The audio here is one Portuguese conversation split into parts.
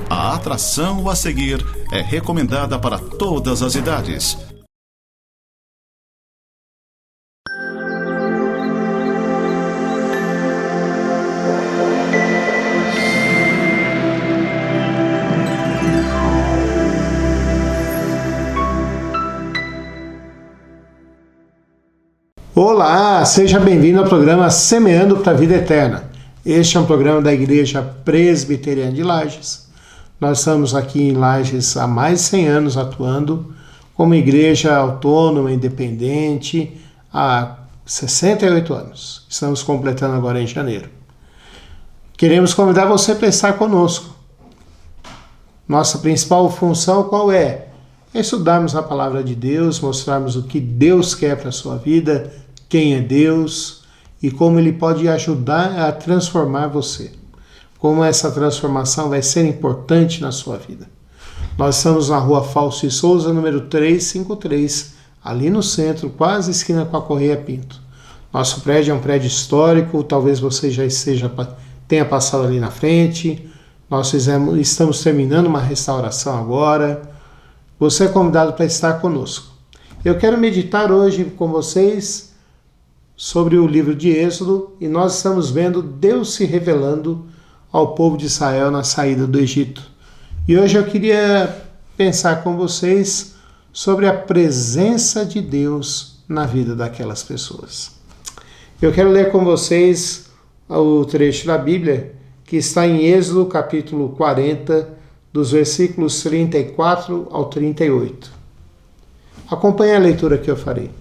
A atração a seguir é recomendada para todas as idades. Olá, seja bem-vindo ao programa Semeando para a Vida Eterna. Este é um programa da Igreja Presbiteriana de Lages. Nós estamos aqui em Lages há mais de 100 anos atuando como igreja autônoma, independente, há 68 anos. Estamos completando agora em janeiro. Queremos convidar você para estar conosco. Nossa principal função qual é? É estudarmos a palavra de Deus, mostrarmos o que Deus quer para a sua vida, quem é Deus e como Ele pode ajudar a transformar você. Como essa transformação vai ser importante na sua vida. Nós estamos na rua Fausto de Souza, número 353, ali no centro, quase esquina com a Correia Pinto. Nosso prédio é um prédio histórico, talvez você já tenha passado ali na frente. Nós estamos terminando uma restauração agora. Você é convidado para estar conosco. Eu quero meditar hoje com vocês sobre o livro de Êxodo e nós estamos vendo Deus se revelando ao povo de Israel na saída do Egito. E hoje eu queria pensar com vocês sobre a presença de Deus na vida daquelas pessoas. Eu quero ler com vocês o trecho da Bíblia que está em Êxodo capítulo 40, dos versículos 34 ao 38. Acompanhe a leitura que eu farei.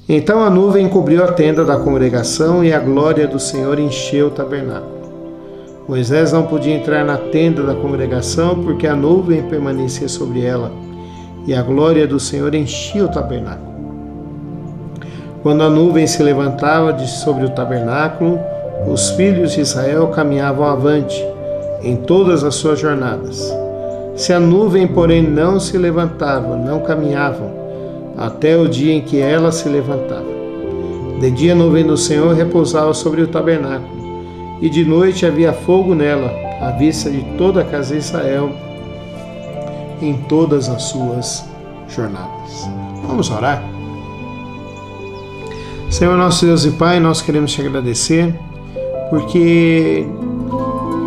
Então a nuvem cobriu a tenda da congregação e a glória do Senhor encheu o tabernáculo. Moisés não podia entrar na tenda da congregação porque a nuvem permanecia sobre ela e a glória do Senhor enchia o tabernáculo. Quando a nuvem se levantava de sobre o tabernáculo, os filhos de Israel caminhavam avante em todas as suas jornadas. Se a nuvem, porém, não se levantava, não caminhavam, até o dia em que ela se levantava. De dia a nuvem do Senhor repousava sobre o tabernáculo, e de noite havia fogo nela, à vista de toda a casa de Israel, em todas as suas jornadas. Vamos orar? Senhor nosso Deus e Pai, nós queremos te agradecer, porque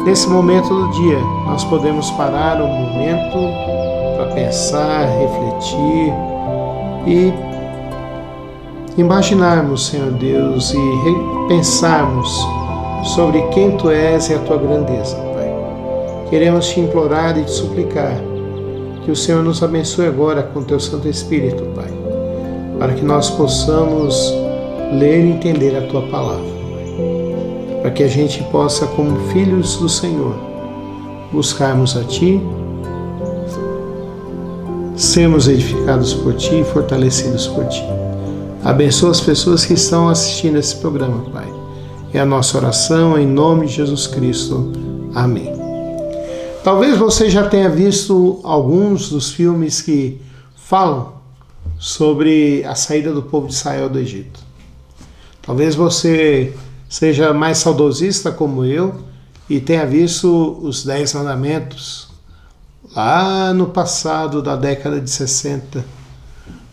nesse momento do dia, nós podemos parar um momento para pensar, refletir e imaginarmos, Senhor Deus, e pensarmos sobre quem Tu és e a Tua grandeza, Pai. Queremos Te implorar e Te suplicar que o Senhor nos abençoe agora com Teu Santo Espírito, Pai, para que nós possamos ler e entender a Tua palavra. Para que a gente possa, como filhos do Senhor, buscarmos a Ti, sermos edificados por Ti e fortalecidos por Ti. Abençoa as pessoas que estão assistindo esse programa, Pai. É a nossa oração em nome de Jesus Cristo. Amém. Talvez você já tenha visto alguns dos filmes que falam sobre a saída do povo de Israel do Egito. Talvez você seja mais saudosista como eu e tenha visto os 10 mandamentos lá no passado da década de 60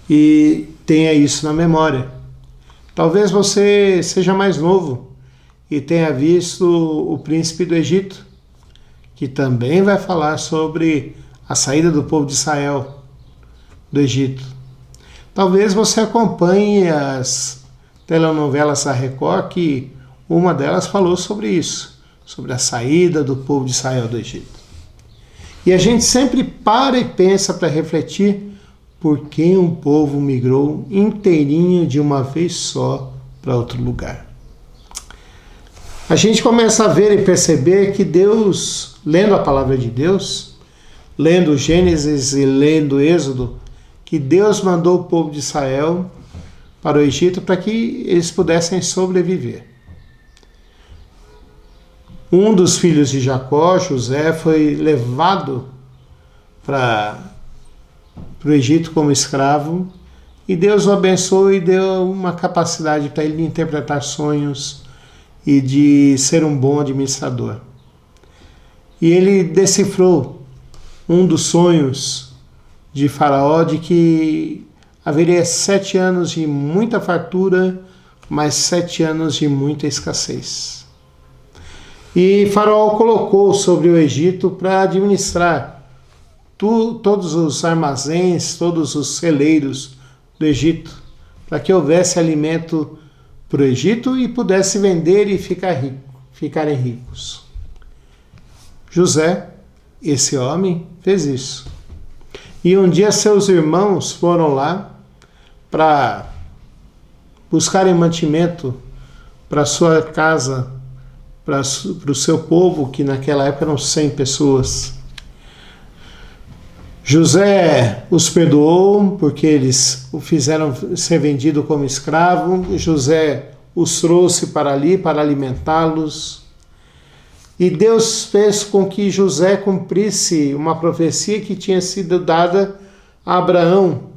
e tenha isso na memória. Talvez você seja mais novo e tenha visto o Príncipe do Egito, que também vai falar sobre a saída do povo de Israel do Egito. Talvez você acompanhe as telenovelas da Record, que uma delas falou sobre isso, sobre a saída do povo de Israel do Egito. E a gente sempre para e pensa para refletir por que um povo migrou inteirinho de uma vez só para outro lugar. A gente começa a ver e perceber que Deus, lendo a palavra de Deus, lendo Gênesis e lendo Êxodo, que Deus mandou o povo de Israel para o Egito para que eles pudessem sobreviver. Um dos filhos de Jacó, José, foi levado para o Egito como escravo e Deus o abençoou e deu uma capacidade para ele de interpretar sonhos e de ser um bom administrador. E ele decifrou um dos sonhos de Faraó de que haveria 7 anos de muita fartura, mais 7 anos de muita escassez. E Faraó colocou sobre o Egito para administrar todos os armazéns, todos os celeiros do Egito, para que houvesse alimento para o Egito e pudesse vender e ficarem ricos. José, esse homem, fez isso. E um dia seus irmãos foram lá para buscarem mantimento para sua casa, para o seu povo, que naquela época eram 100 pessoas. José os perdoou porque eles o fizeram ser vendido como escravo. José os trouxe para ali para alimentá-los. E Deus fez com que José cumprisse uma profecia que tinha sido dada a Abraão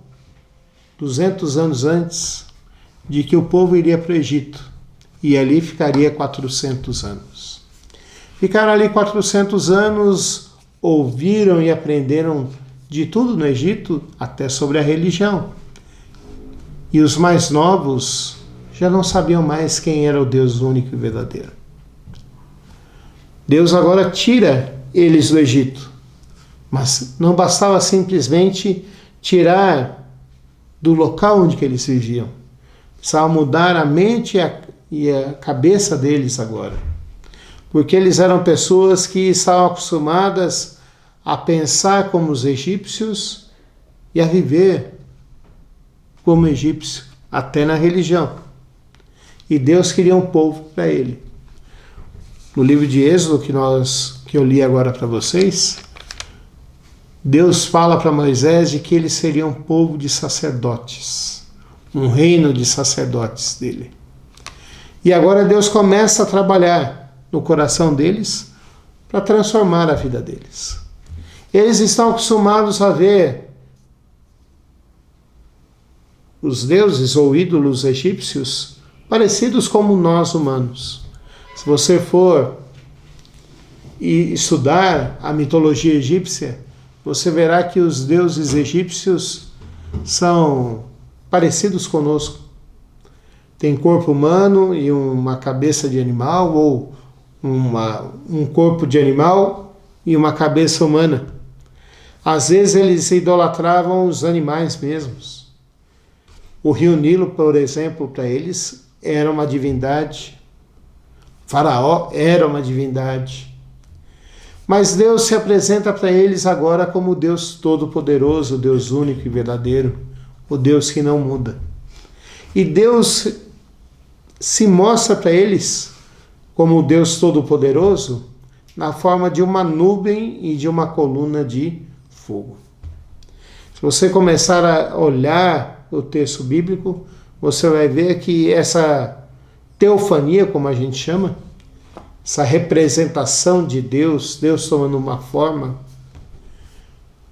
200 anos antes, de que o povo iria para o Egito e ali ficaria 400 anos. Ficaram ali 400 anos, ouviram e aprenderam de tudo no Egito, até sobre a religião. E os mais novos já não sabiam mais quem era o Deus único e verdadeiro. Deus agora tira eles do Egito, mas não bastava simplesmente tirar do local onde que eles viviam. Precisava mudar a mente e a cabeça deles agora. Porque eles eram pessoas que estavam acostumadas a pensar como os egípcios e a viver como egípcio, até na religião. E Deus queria um povo para ele. No livro de Êxodo, que eu li agora para vocês, Deus fala para Moisés de que eles seriam um povo de sacerdotes, um reino de sacerdotes dele. E agora Deus começa a trabalhar no coração deles para transformar a vida deles. Eles estão acostumados a ver os deuses ou ídolos egípcios parecidos como nós humanos. Se você for estudar a mitologia egípcia, você verá que os deuses egípcios são parecidos conosco. Tem corpo humano e uma cabeça de animal, ou um corpo de animal e uma cabeça humana. Às vezes eles idolatravam os animais mesmos. O rio Nilo, por exemplo, para eles era uma divindade. Faraó era uma divindade. Mas Deus se apresenta para eles agora como o Deus Todo-Poderoso, o Deus único e verdadeiro, o Deus que não muda. E Deus se mostra para eles como o Deus Todo-Poderoso na forma de uma nuvem e de uma coluna de fogo. Se você começar a olhar o texto bíblico, você vai ver que essa teofania, como a gente chama, essa representação de Deus, Deus tomando uma forma,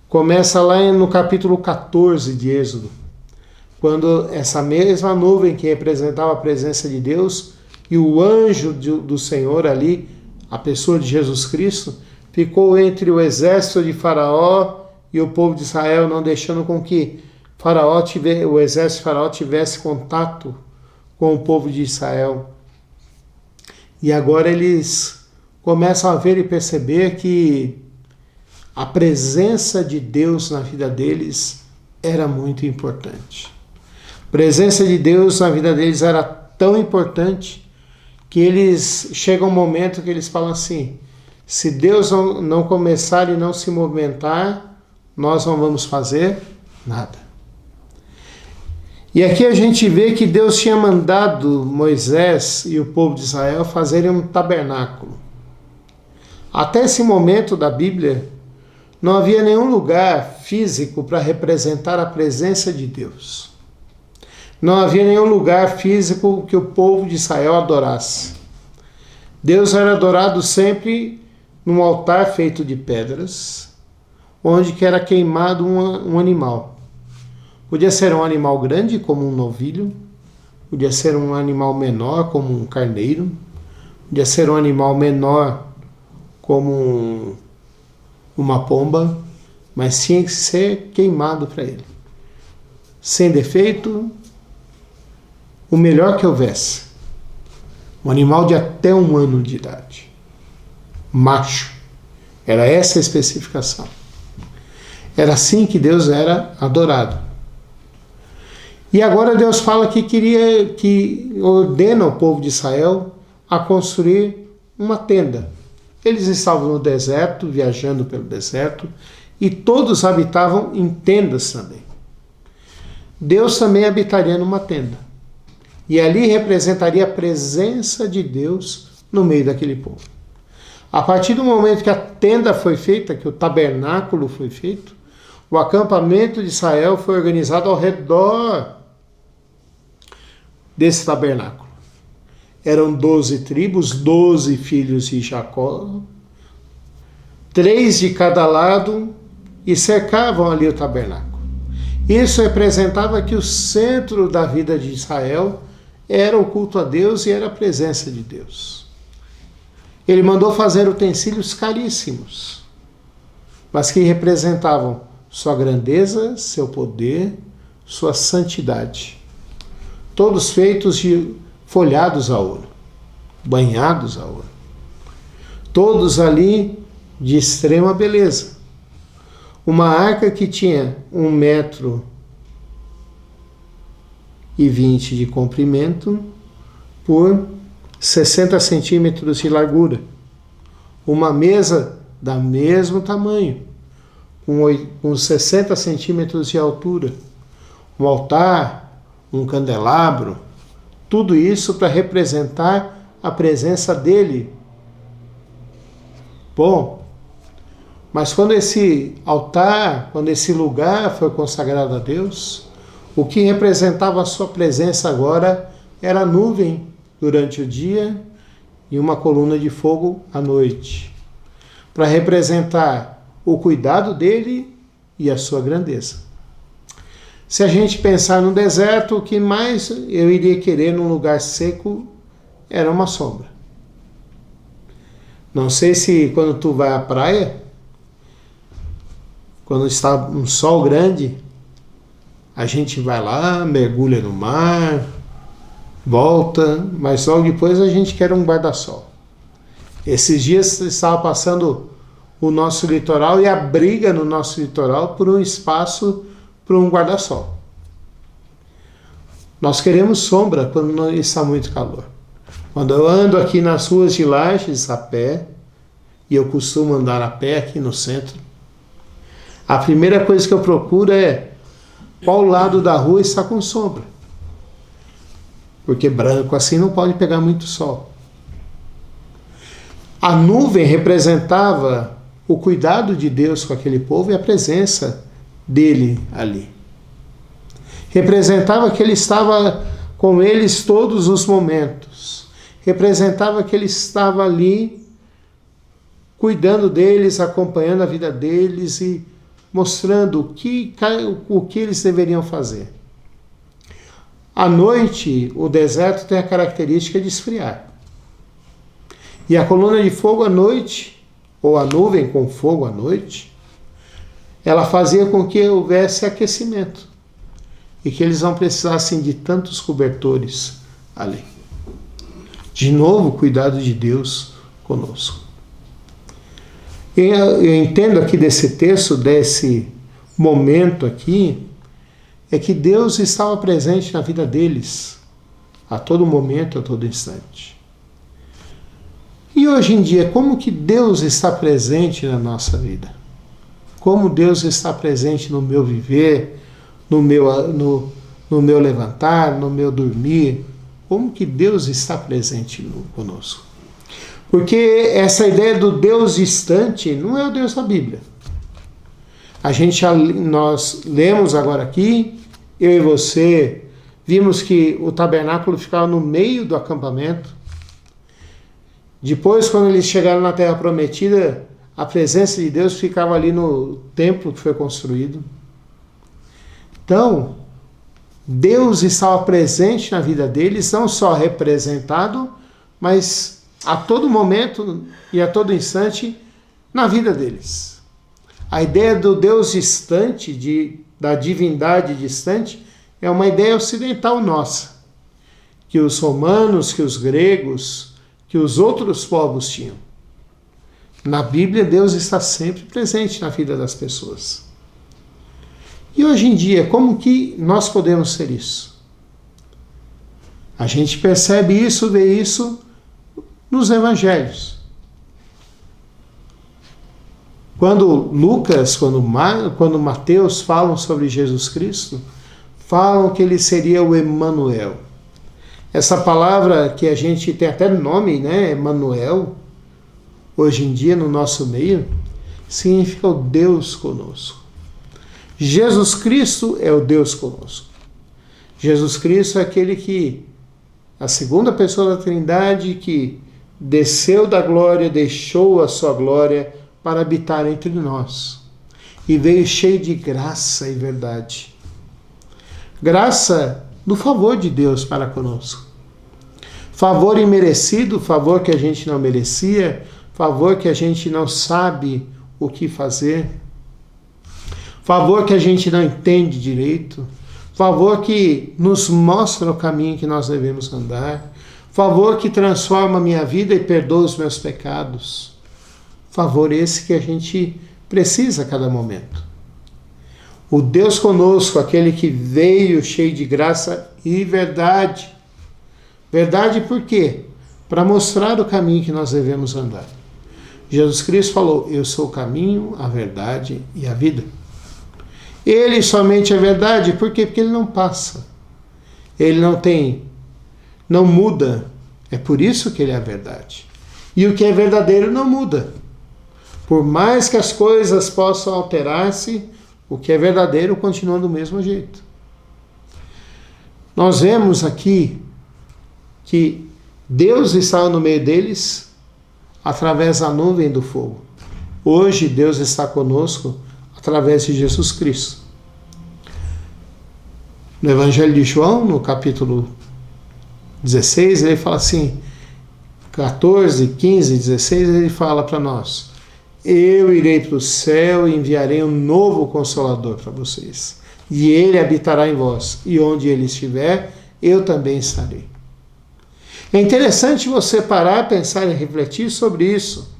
começa lá no capítulo 14 de Êxodo, quando essa mesma nuvem que representava a presença de Deus e o anjo do Senhor ali, a pessoa de Jesus Cristo, ficou entre o exército de Faraó e o povo de Israel, não deixando com que o exército de Faraó tivesse contato com o povo de Israel. E agora eles começam a ver e perceber que a presença de Deus na vida deles era muito importante. A presença de Deus na vida deles era tão importante que eles chegam um momento que eles falam assim: se Deus não começar e não se movimentar, nós não vamos fazer nada. E aqui a gente vê que Deus tinha mandado Moisés e o povo de Israel fazerem um tabernáculo. Até esse momento da Bíblia, não havia nenhum lugar físico para representar a presença de Deus. Não havia nenhum lugar físico que o povo de Israel adorasse. Deus era adorado sempre num altar feito de pedras, onde que era queimado um animal. Podia ser um animal grande, como um novilho, podia ser um animal menor, como um carneiro, podia ser um animal menor, como uma pomba, mas tinha que ser queimado para ele. Sem defeito, o melhor que houvesse. Um animal de até 1 ano de idade. Macho. Era essa a especificação. Era assim que Deus era adorado. E agora Deus fala que ordena o povo de Israel a construir uma tenda. Eles estavam no deserto, viajando pelo deserto, e todos habitavam em tendas também. Deus também habitaria numa tenda. E ali representaria a presença de Deus no meio daquele povo. A partir do momento que a tenda foi feita, que o tabernáculo foi feito, o acampamento de Israel foi organizado ao redor desse tabernáculo. Eram 12 tribos, 12 filhos de Jacó, 3 de cada lado, e cercavam ali o tabernáculo. Isso representava que o centro da vida de Israel era o culto a Deus e era a presença de Deus. Ele mandou fazer utensílios caríssimos, mas que representavam sua grandeza, seu poder, sua santidade. Todos feitos de folhados a ouro, banhados a ouro. Todos ali de extrema beleza. Uma arca que tinha 1,20 m de comprimento por 60 centímetros de largura. Uma mesa do mesmo tamanho, com 60 centímetros de altura. Um altar, um candelabro, tudo isso para representar a presença dele. Bom, mas quando esse altar, quando esse lugar foi consagrado a Deus, o que representava a sua presença agora era a nuvem durante o dia e uma coluna de fogo à noite, para representar o cuidado dele e a sua grandeza. Se a gente pensar no deserto, o que mais eu iria querer num lugar seco era uma sombra. Não sei se quando tu vai à praia, quando está um sol grande, a gente vai lá, mergulha no mar, volta, mas logo depois a gente quer um guarda-sol. Esses dias estava passando o nosso litoral e a briga no nosso litoral por um espaço para um guarda-sol. Nós queremos sombra quando não está muito calor. Quando eu ando aqui nas ruas de Lages a pé, e eu costumo andar a pé aqui no centro, a primeira coisa que eu procuro é qual lado da rua está com sombra. Porque branco assim não pode pegar muito sol. A nuvem representava o cuidado de Deus com aquele povo e a presença dele ali. Representava que ele estava com eles todos os momentos. Representava que ele estava ali cuidando deles, acompanhando a vida deles e mostrando o que eles deveriam fazer. À noite, o deserto tem a característica de esfriar. E a coluna de fogo à noite, ou a nuvem com fogo à noite, ela fazia com que houvesse aquecimento e que eles não precisassem de tantos cobertores ali. De novo, o cuidado de Deus conosco. Eu entendo aqui desse texto, desse momento aqui, é que Deus estava presente na vida deles, a todo momento, a todo instante. E hoje em dia, como que Deus está presente na nossa vida? Como Deus está presente no meu viver, no meu levantar, no meu dormir? Como que Deus está presente conosco? Porque essa ideia do Deus distante não é o Deus da Bíblia. Nós lemos agora aqui, eu e você, vimos que o tabernáculo ficava no meio do acampamento. Depois, quando eles chegaram na Terra Prometida, a presença de Deus ficava ali no templo que foi construído. Então, Deus estava presente na vida deles, não só representado, mas a todo momento e a todo instante na vida deles. A ideia do Deus distante, da divindade distante, é uma ideia ocidental nossa, que os romanos, que os gregos, que os outros povos tinham. Na Bíblia, Deus está sempre presente na vida das pessoas. E hoje em dia, como que nós podemos ser isso? A gente percebe isso, vê isso nos evangelhos. Quando Lucas, quando Mateus falam sobre Jesus Cristo, falam que ele seria o Emanuel. Essa palavra que a gente tem até nome, né, Emanuel, hoje em dia no nosso meio, significa o Deus conosco. Jesus Cristo é o Deus conosco. Jesus Cristo é aquele que, a segunda pessoa da Trindade, que desceu da glória, deixou a sua glória para habitar entre nós. E veio cheio de graça e verdade. Graça do favor de Deus para conosco. Favor imerecido, favor que a gente não merecia, favor que a gente não sabe o que fazer, favor que a gente não entende direito, favor que nos mostra o caminho que nós devemos andar, favor que transforma a minha vida e perdoa os meus pecados. Favor esse que a gente precisa a cada momento. O Deus conosco, aquele que veio cheio de graça e verdade. Verdade por quê? Para mostrar o caminho que nós devemos andar. Jesus Cristo falou, eu sou o caminho, a verdade e a vida. Ele somente é verdade, por quê? Porque ele não passa. Ele não muda. É por isso que ele é a verdade. E o que é verdadeiro não muda. Por mais que as coisas possam alterar-se, o que é verdadeiro continua do mesmo jeito. Nós vemos aqui que Deus estava no meio deles através da nuvem do fogo. Hoje Deus está conosco através de Jesus Cristo. No Evangelho de João, no capítulo 16, ele fala assim, 14, 15, 16, ele fala para nós, eu irei para o céu e enviarei um novo Consolador para vocês. E ele habitará em vós. E onde ele estiver, eu também estarei. É interessante você parar, pensar e refletir sobre isso.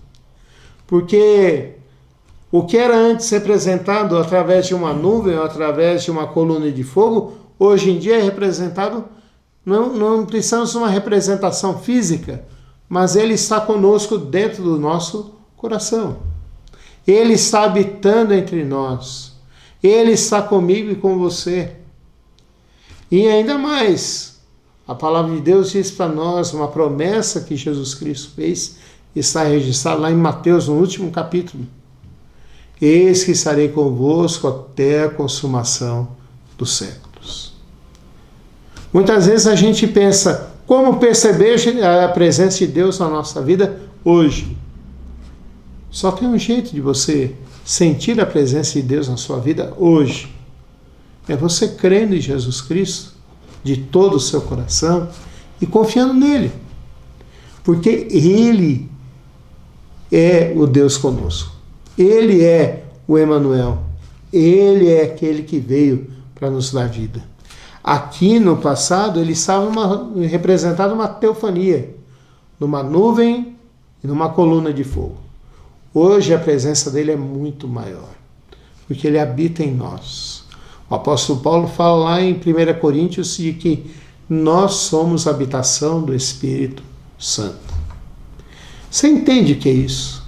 Porque o que era antes representado através de uma nuvem ou através de uma coluna de fogo, hoje em dia é representado, não precisamos de uma representação física, mas ele está conosco dentro do nosso coração. Ele está habitando entre nós. Ele está comigo e com você. E ainda mais, a palavra de Deus diz para nós, uma promessa que Jesus Cristo fez, está registrada lá em Mateus, no último capítulo. Eis que estarei convosco até a consumação dos séculos. Muitas vezes a gente pensa, como perceber a presença de Deus na nossa vida hoje? Só tem um jeito de você sentir a presença de Deus na sua vida hoje. É você crendo em Jesus Cristo de todo o seu coração e confiando nele. Porque ele é o Deus conosco. Ele é o Emanuel. Ele é aquele que veio para nos dar vida. Aqui no passado ele estava representado uma teofania, numa nuvem e numa coluna de fogo. Hoje a presença dele é muito maior, porque ele habita em nós. O apóstolo Paulo fala lá em 1 Coríntios de que nós somos a habitação do Espírito Santo. Você entende o que é isso?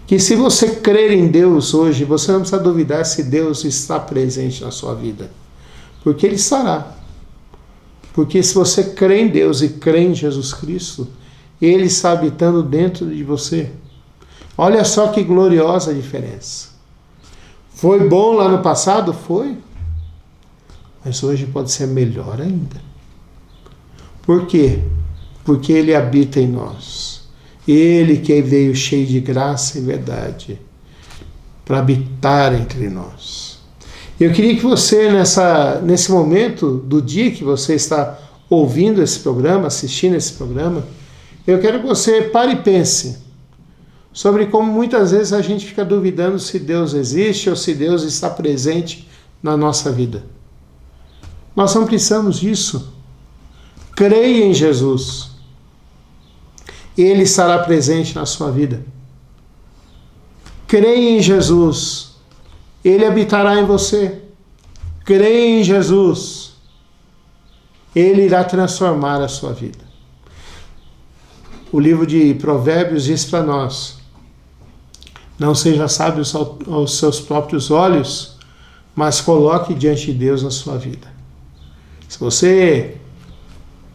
Que se você crer em Deus hoje, você não precisa duvidar se Deus está presente na sua vida, porque ele estará. Porque se você crê em Deus e crê em Jesus Cristo, ele está habitando dentro de você. Olha só que gloriosa a diferença. Foi bom lá no passado? Foi. Mas hoje pode ser melhor ainda. Por quê? Porque ele habita em nós. Ele que veio cheio de graça e verdade para habitar entre nós. Eu queria que você, nesse momento do dia que você está ouvindo esse programa, assistindo esse programa, eu quero que você pare e pense. sobre como muitas vezes a gente fica duvidando se Deus existe ou se Deus está presente na nossa vida. Nós não precisamos disso. Creia em Jesus. Ele estará presente na sua vida. Creia em Jesus. Ele habitará em você. Creia em Jesus. Ele irá transformar a sua vida. O livro de Provérbios diz para nós: não seja sábio aos seus próprios olhos, mas coloque diante de Deus a sua vida. Se você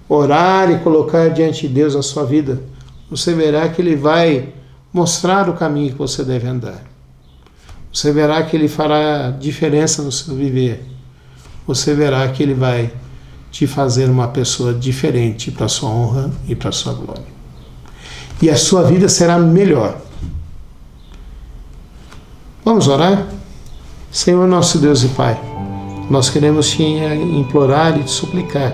orar e colocar diante de Deus a sua vida, você verá que Ele vai mostrar o caminho que você deve andar. Você verá que Ele fará diferença no seu viver. Você verá que Ele vai te fazer uma pessoa diferente para a sua honra e para a sua glória. E a sua vida será melhor. Vamos orar? Senhor nosso Deus e Pai, nós queremos te implorar e te suplicar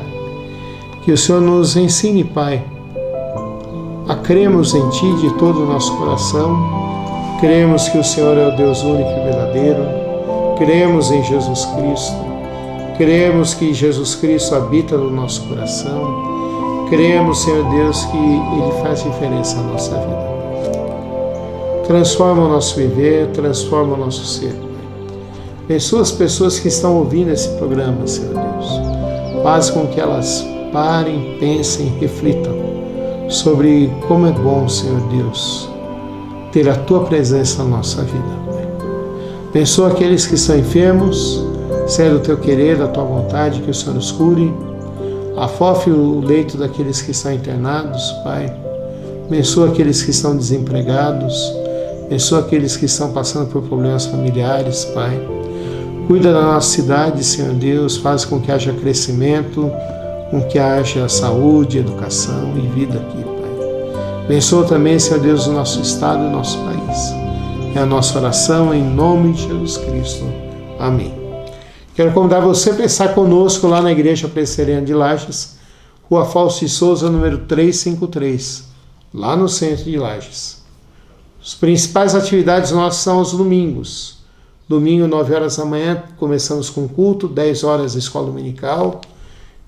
que o Senhor nos ensine, Pai, a cremos em Ti de todo o nosso coração. Cremos que o Senhor é o Deus único e verdadeiro. Cremos em Jesus Cristo. Cremos que Jesus Cristo habita no nosso coração. Cremos, Senhor Deus, que Ele faz diferença na nossa vida. Transforma o nosso viver, transforma o nosso ser. Abençoa as pessoas que estão ouvindo esse programa, Senhor Deus. Faz com que elas parem, pensem, reflitam sobre como é bom, Senhor Deus, ter a Tua presença na nossa vida. Abençoa aqueles que estão enfermos, seja do Teu querer, da Tua vontade, que o Senhor os cure. Afofe o leito daqueles que estão internados, Pai. Abençoa aqueles que estão desempregados. Abençoa aqueles que estão passando por problemas familiares, Pai. Cuida da nossa cidade, Senhor Deus. Faz com que haja crescimento, com que haja saúde, educação e vida aqui, Pai. Abençoa também, Senhor Deus, o nosso estado e o nosso país. É a nossa oração em nome de Jesus Cristo. Amém. Quero convidar você a pensar conosco lá na Igreja Presbiteriana de Lages, Rua Fausto de Souza, número 353, lá no centro de Lages. As principais atividades nossas são os domingos. Domingo, 9 horas da manhã, começamos com culto, 10 horas a escola dominical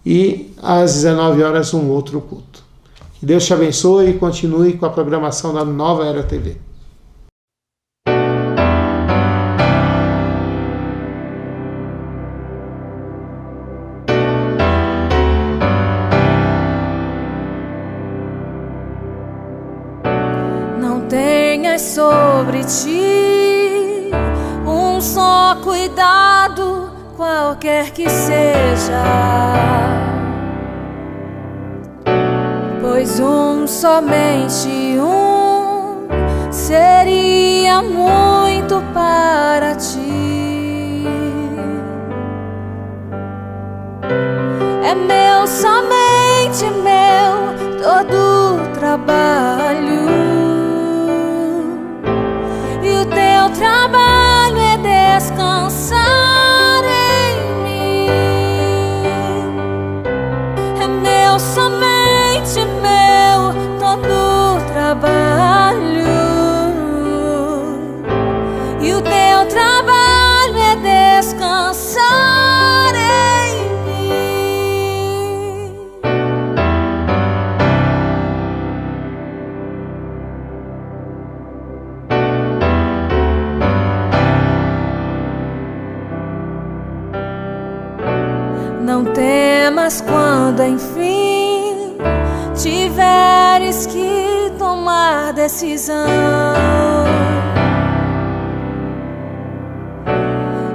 e às 19 horas um outro culto. Que Deus te abençoe e continue com a programação da Nova Era TV. Sobre ti um só cuidado, qualquer que seja, pois somente um seria muito para ti. É meu, somente meu, todo o trabalho. Teu trabalho é descansar em mim. É meu, somente meu, todo o trabalho. E o teu trabalho é descansar em mim. Não temas quando enfim tiveres que tomar decisão.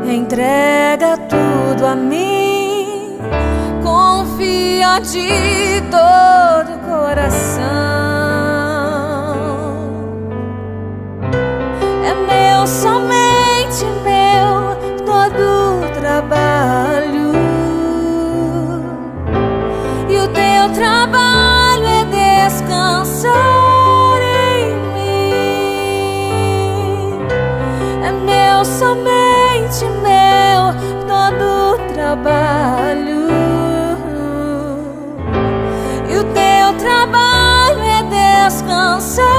Entrega tudo a mim, confia de todo o coração. É meu, somente meu, todo o trabalho. Teu trabalho é descansar em mim. É meu, somente meu, todo o trabalho. E o teu trabalho é descansar